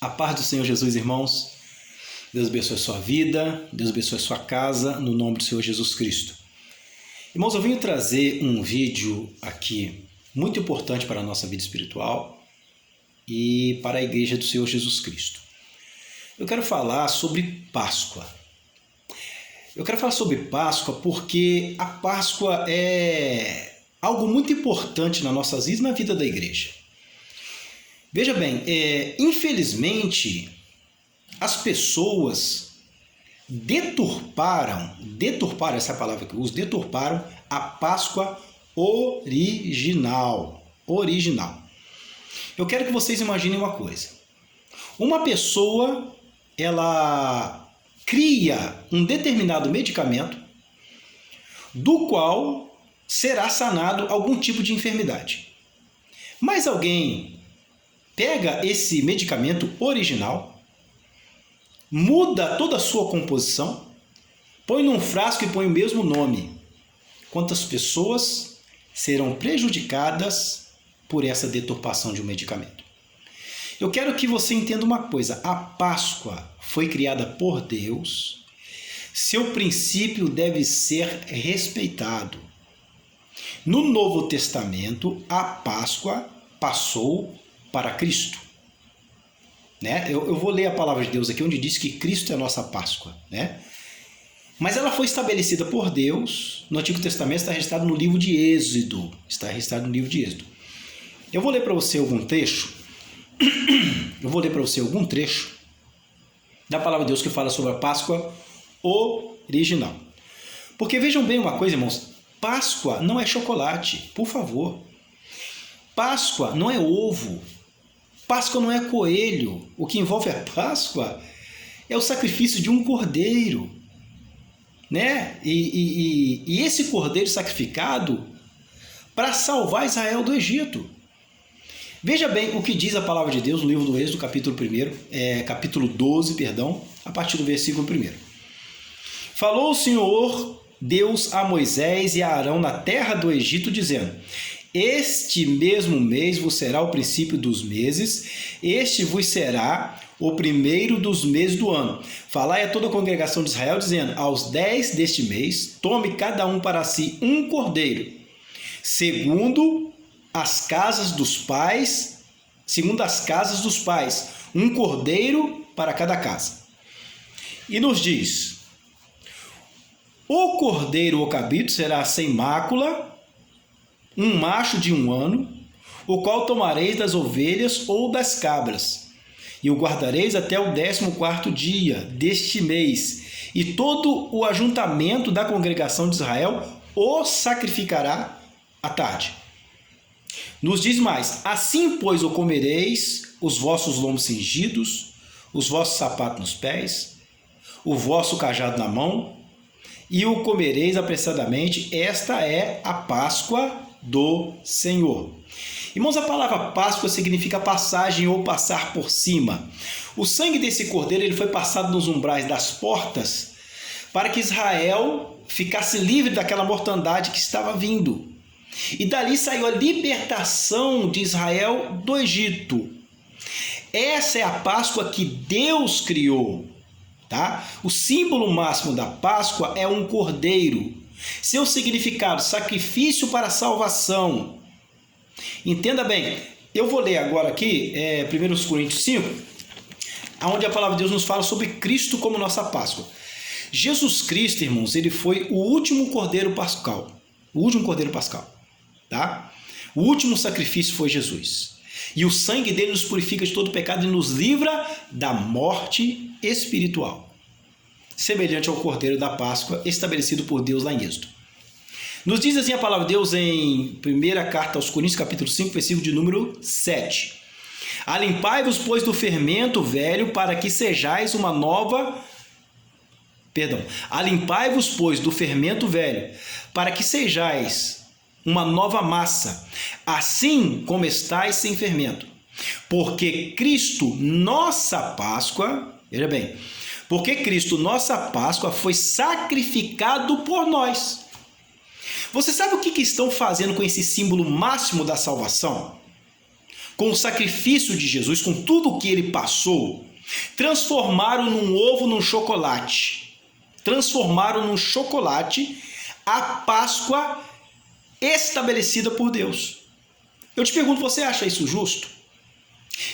A paz do Senhor Jesus, irmãos. Deus abençoe a sua vida, Deus abençoe a sua casa, no nome do Senhor Jesus Cristo. Irmãos, eu vim trazer um vídeo aqui muito importante para a nossa vida espiritual e para a igreja do Senhor Jesus Cristo. Eu quero falar sobre Páscoa. Eu quero falar sobre Páscoa porque a Páscoa é algo muito importante nas nossas vidas e na vida da igreja. Veja bem, infelizmente, as pessoas deturparam essa palavra que eu uso, deturparam a Páscoa original. Eu quero que vocês imaginem uma coisa. Uma pessoa, ela cria um determinado medicamento do qual será sanado algum tipo de enfermidade. Mas alguém pega esse medicamento original, muda toda a sua composição, põe num frasco e põe o mesmo nome. Quantas pessoas serão prejudicadas por essa deturpação de um medicamento? Eu quero que você entenda uma coisa. A Páscoa foi criada por Deus. Seu princípio deve ser respeitado. No Novo Testamento, a Páscoa passou para Cristo. Eu vou ler a palavra de Deus aqui, onde diz que Cristo é a nossa Páscoa. Mas ela foi estabelecida por Deus. No Antigo Testamento está registrado no livro de Êxodo. Eu vou ler para você algum trecho. Da palavra de Deus que fala sobre a Páscoa original. Porque vejam bem uma coisa, irmãos. Páscoa não é chocolate, por favor. Páscoa não é ovo. Páscoa não é coelho. O que envolve a Páscoa é o sacrifício de um cordeiro. E esse cordeiro sacrificado para salvar Israel do Egito. Veja bem o que diz a palavra de Deus no livro do Êxodo, capítulo 12, a partir do versículo 1. Falou o Senhor Deus a Moisés e a Arão na terra do Egito, dizendo: este mesmo mês vos será o princípio dos meses, este vos será o primeiro dos meses do ano. Falai a toda a congregação de Israel, dizendo: aos 10 deste mês, tome cada um para si um cordeiro, segundo as casas dos pais, um cordeiro para cada casa. E nos diz: o cordeiro ou cabrito será sem mácula, um macho de 1 ano, o qual tomareis das ovelhas ou das cabras, e o guardareis até o 14º dia deste mês, e todo o ajuntamento da congregação de Israel o sacrificará à tarde. Nos diz mais: assim, pois, o comereis, os vossos lombos cingidos, os vossos sapatos nos pés, o vosso cajado na mão, e o comereis apressadamente. Esta é a Páscoa do Senhor. Irmãos, a palavra Páscoa significa passagem ou passar por cima. O sangue desse cordeiro ele foi passado nos umbrais das portas para que Israel ficasse livre daquela mortandade que estava vindo. E dali saiu a libertação de Israel do Egito. Essa é a Páscoa que Deus criou. O símbolo máximo da Páscoa é um cordeiro. Seu significado: sacrifício para salvação. Entenda bem, eu vou ler agora aqui 1 Coríntios 5, onde a palavra de Deus nos fala sobre Cristo como nossa Páscoa. Jesus Cristo, irmãos, ele foi o último cordeiro pascal. O último sacrifício foi Jesus. E o sangue dele nos purifica de todo pecado e nos livra da morte espiritual, semelhante ao cordeiro da Páscoa estabelecido por Deus lá em Êxodo. Nos diz assim a palavra de Deus em 1 carta aos Coríntios, capítulo 5, versículo de número 7. Alimpai-vos, pois, do fermento velho, para que sejais uma nova... Alimpai-vos, pois, do fermento velho, para que sejais uma nova massa, assim como estáis sem fermento. Porque Cristo, nossa Páscoa... Veja bem, porque Cristo, nossa Páscoa, foi sacrificado por nós. Você sabe o que estão fazendo com esse símbolo máximo da salvação? com o sacrifício de Jesus, com tudo o que ele passou, transformaram num ovo num chocolate. Transformaram num chocolate a Páscoa estabelecida por Deus. Eu te pergunto, você acha isso justo?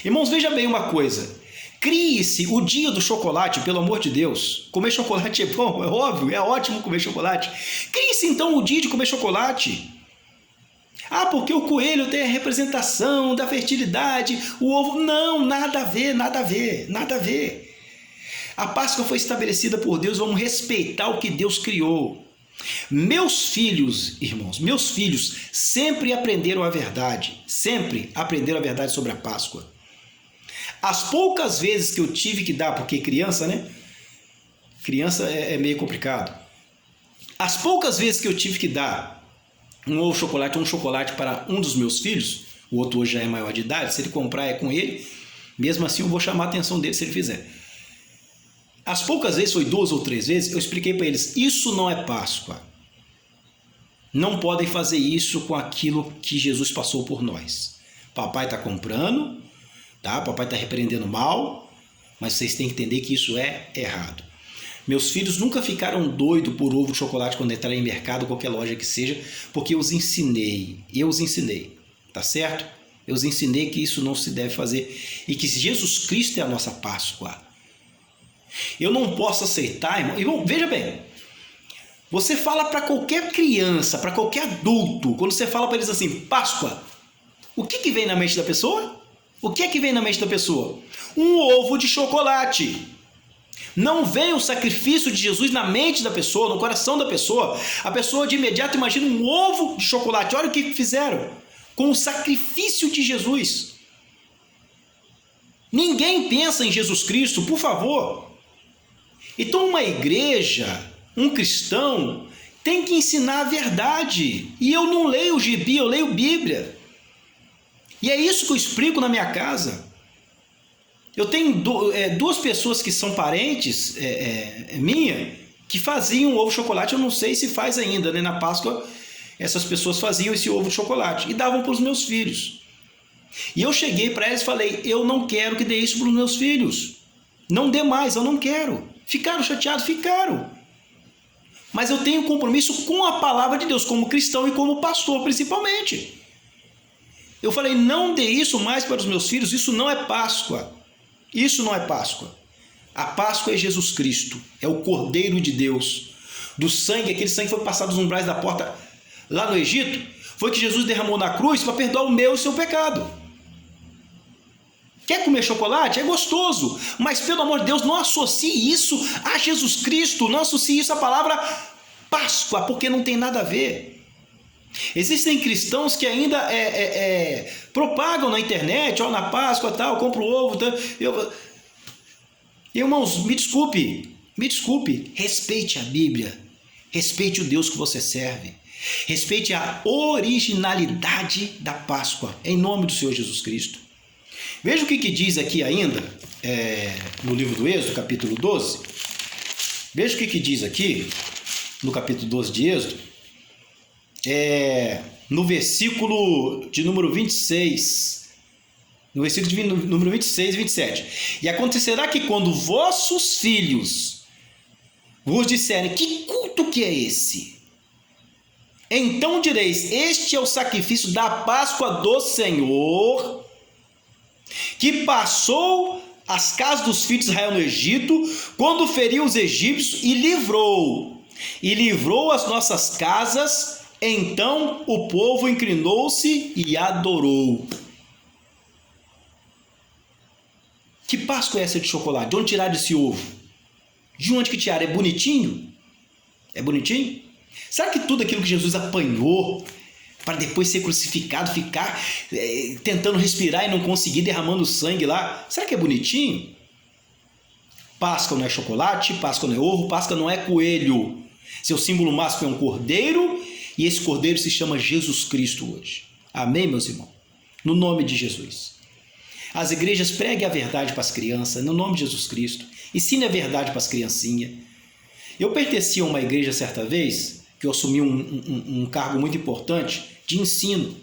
Irmãos, veja bem uma coisa. Crie-se o dia do chocolate, pelo amor de Deus. Comer chocolate é bom, é óbvio, é ótimo comer chocolate. Crie-se então o dia de comer chocolate. Ah, porque o coelho tem a representação da fertilidade, o ovo... Não, nada a ver, nada a ver, nada a ver. A Páscoa foi estabelecida por Deus, vamos respeitar o que Deus criou. Meus filhos, irmãos, meus filhos sempre aprenderam a verdade, sempre aprenderam a verdade sobre a Páscoa. As poucas vezes que eu tive que dar, porque criança, né? Criança é meio complicado. As poucas vezes que eu tive que dar um ovo chocolate ou um chocolate para um dos meus filhos, o outro hoje já é maior de idade, se ele comprar é com ele, mesmo assim eu vou chamar a atenção dele se ele fizer. As poucas vezes, foi 2 ou 3 vezes, eu expliquei para eles, isso não é Páscoa. Não podem fazer isso com aquilo que Jesus passou por nós. Papai está comprando, tá? Papai está repreendendo mal, mas vocês têm que entender que isso é errado. Meus filhos nunca ficaram doidos por ovo de chocolate quando entrarem em mercado, qualquer loja que seja, porque eu os ensinei, tá certo? Eu os ensinei que isso não se deve fazer e que Jesus Cristo é a nossa Páscoa. Eu não posso aceitar, irmão, veja bem, você fala para qualquer criança, para qualquer adulto, quando você fala para eles assim, Páscoa, o que vem na mente da pessoa? O que é que vem na mente da pessoa? Um ovo de chocolate. Não vem o sacrifício de Jesus na mente da pessoa, no coração da pessoa. A pessoa de imediato imagina um ovo de chocolate. Olha o que fizeram com o sacrifício de Jesus. Ninguém pensa em Jesus Cristo, por favor. Então uma igreja, um cristão, tem que ensinar a verdade. E eu não leio o gibi, eu leio Bíblia. E é isso que eu explico na minha casa. Eu tenho 2 pessoas que são parentes minha, que faziam ovo de chocolate, eu não sei se faz ainda, né? Na Páscoa, essas pessoas faziam esse ovo de chocolate e davam para os meus filhos. E eu cheguei para eles e falei, eu não quero que dê isso para os meus filhos. Não dê mais, eu não quero. Ficaram chateados? Ficaram. Mas eu tenho compromisso com a palavra de Deus, como cristão e como pastor, principalmente. Eu falei, não dê isso mais para os meus filhos, isso não é Páscoa. Isso não é Páscoa. A Páscoa é Jesus Cristo, é o Cordeiro de Deus. Do sangue, aquele sangue foi passado nos umbrais da porta lá no Egito, foi que Jesus derramou na cruz para perdoar o meu e o seu pecado. Quer comer chocolate? É gostoso, mas pelo amor de Deus, não associe isso a Jesus Cristo, não associe isso à palavra Páscoa, porque não tem nada a ver. Existem cristãos que ainda propagam na internet, ó, na Páscoa, tal, compro ovo, tal. Irmãos, me desculpe, respeite a Bíblia, respeite o Deus que você serve, respeite a originalidade da Páscoa, em nome do Senhor Jesus Cristo. Veja o que diz aqui ainda, no livro do Êxodo, capítulo 12. Veja o que diz aqui, no capítulo 12 de Êxodo. No versículo de número 26, no versículo de número 26 e 27. E acontecerá que quando vossos filhos vos disserem, que culto que é esse? Então direis, este é o sacrifício da Páscoa do Senhor, que passou as casas dos filhos de Israel no Egito, quando feriu os egípcios e livrou as nossas casas. Então o povo inclinou-se e adorou. Que Páscoa é essa de chocolate? De onde tiraram esse ovo? De onde que tiraram? É bonitinho? É bonitinho? Será que tudo aquilo que Jesus apanhou para depois ser crucificado, ficar tentando respirar e não conseguir, derramando sangue lá, será que é bonitinho? Páscoa não é chocolate, Páscoa não é ovo, Páscoa não é coelho. Seu símbolo máximo é um cordeiro, e esse cordeiro se chama Jesus Cristo hoje. Amém, meus irmãos? No nome de Jesus. As igrejas preguem a verdade para as crianças, no nome de Jesus Cristo. Ensine a verdade para as criancinhas. Eu pertencia a uma igreja certa vez, que eu assumi um cargo muito importante de ensino.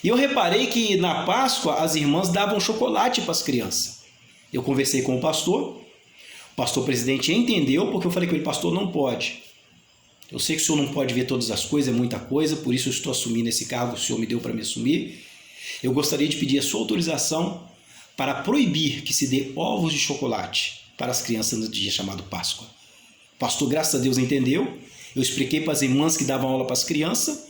E eu reparei que na Páscoa as irmãs davam chocolate para as crianças. Eu conversei com o pastor presidente entendeu, porque eu falei com ele, pastor, não pode. Eu sei que o senhor não pode ver todas as coisas, é muita coisa, por isso eu estou assumindo esse cargo que o senhor me deu para me assumir. Eu gostaria de pedir a sua autorização para proibir que se dê ovos de chocolate para as crianças no dia chamado Páscoa. O pastor, graças a Deus, entendeu. Eu expliquei para as irmãs que davam aula para as crianças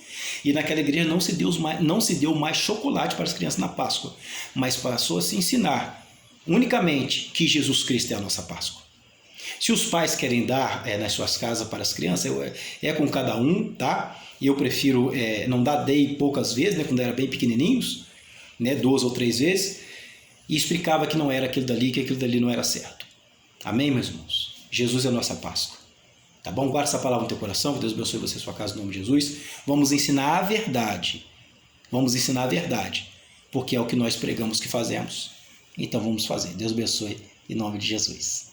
e naquela igreja não se deu mais chocolate para as crianças na Páscoa, mas passou a se ensinar unicamente que Jesus Cristo é a nossa Páscoa. Se os pais querem dar nas suas casas para as crianças, é com cada um, tá? E eu prefiro não dar, dei poucas vezes, né, quando era bem pequenininhos, né, 2 ou 3 vezes, e explicava que não era aquilo dali, que aquilo dali não era certo. Amém, meus irmãos? Jesus é a nossa Páscoa. Tá bom? Guarda essa palavra no teu coração, que Deus abençoe você e sua casa, em nome de Jesus. Vamos ensinar a verdade. Vamos ensinar a verdade, porque é o que nós pregamos que fazemos. Então vamos fazer. Deus abençoe, em nome de Jesus.